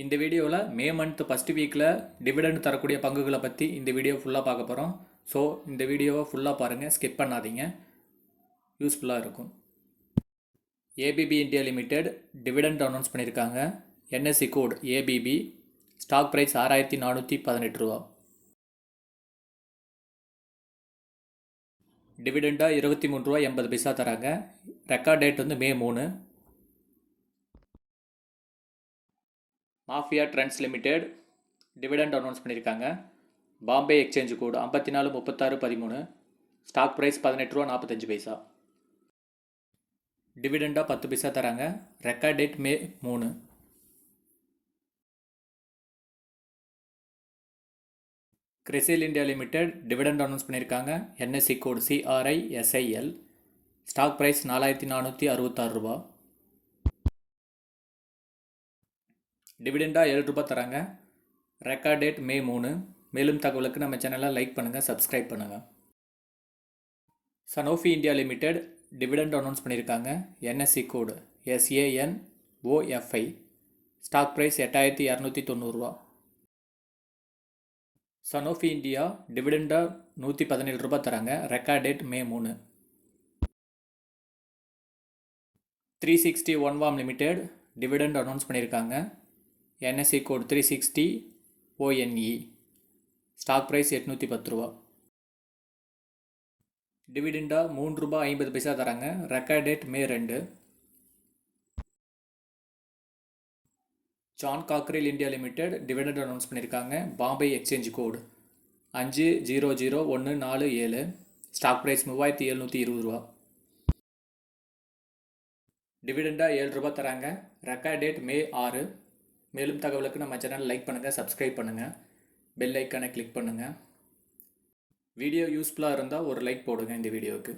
இந்த வீடியோவில் May month first வீக்கில் டிவிடெண்ட் தரக்கூடிய பங்குகளை பற்றி இந்த வீடியோ ஃபுல்லாக பார்க்க போகிறோம். ஸோ இந்த வீடியோவை ஃபுல்லாக பாருங்கள், ஸ்கிப் பண்ணாதீங்க, யூஸ்ஃபுல்லாக இருக்கும். ABB India limited dividend announce பண்ணியிருக்காங்க. NSC code ABB, stock price 6418 ரூபா. டிவிடெண்டாக 23 ரூபா 80 பைசா தராங்க. ரெக்கார்ட் டேட் வந்து மே 3. Mafia trends limited dividend announce பண்ணியிருக்காங்க. பாம்பே எக்ஸ்சேஞ்ச் கோடு 543613, ஸ்டாக் ப்ரைஸ் 18 ரூபா 45 பைசா. டிவிடெண்டாக 10 பைசா தராங்க. Record date May 3. கிறிசில் India limited dividend announce பண்ணியிருக்காங்க. என்எஸ்சி கோடு CRISIL, ஸ்டாக் ப்ரைஸ் 4466 ரூபா. டிவிடெண்டாக 7 ரூபா தராங்க. Record date May 3. மேலும் தகவலுக்கு நம்ம சேனலை லைக் பண்ணுங்கள், சப்ஸ்கிரைப் பண்ணுங்கள். Sanofi India limited dividend announce பண்ணியிருக்காங்க. என்எஸ்சி கோடு SANOFI, ஸ்டாக் ப்ரைஸ் 8290 ரூபா. சனோஃபி இந்தியா டிவிடெண்டாக 117 ரூபா தராங்க. Record date May 3. 360 ஒன்வாம் லிமிடெட் டிவிடெண்ட் அனௌன்ஸ் பண்ணியிருக்காங்க. NSC code 360 ONE, stock price 810 ரூபா. டிவிடெண்டாக 3 ரூபா 50 பைசா தராங்க. Record date May 2. John Cockerill India limited dividend announce பண்ணியிருக்காங்க. Bombay exchange code 500147, stock price 3720 ரூபா. டிவிடெண்டாக 7 ரூபா தராங்க. Record date May 6. மேலும் தகவலுக்கு நம்ம சேனல் லைக் பண்ணுங்கள், சப்ஸ்கிரைப் பண்ணுங்கள், பெல் ஐக்கானை கிளிக் பண்ணுங்கள். வீடியோ யூஸ்ஃபுல்லாக இருந்தால் ஒரு லைக் போடுங்க இந்த வீடியோவுக்கு.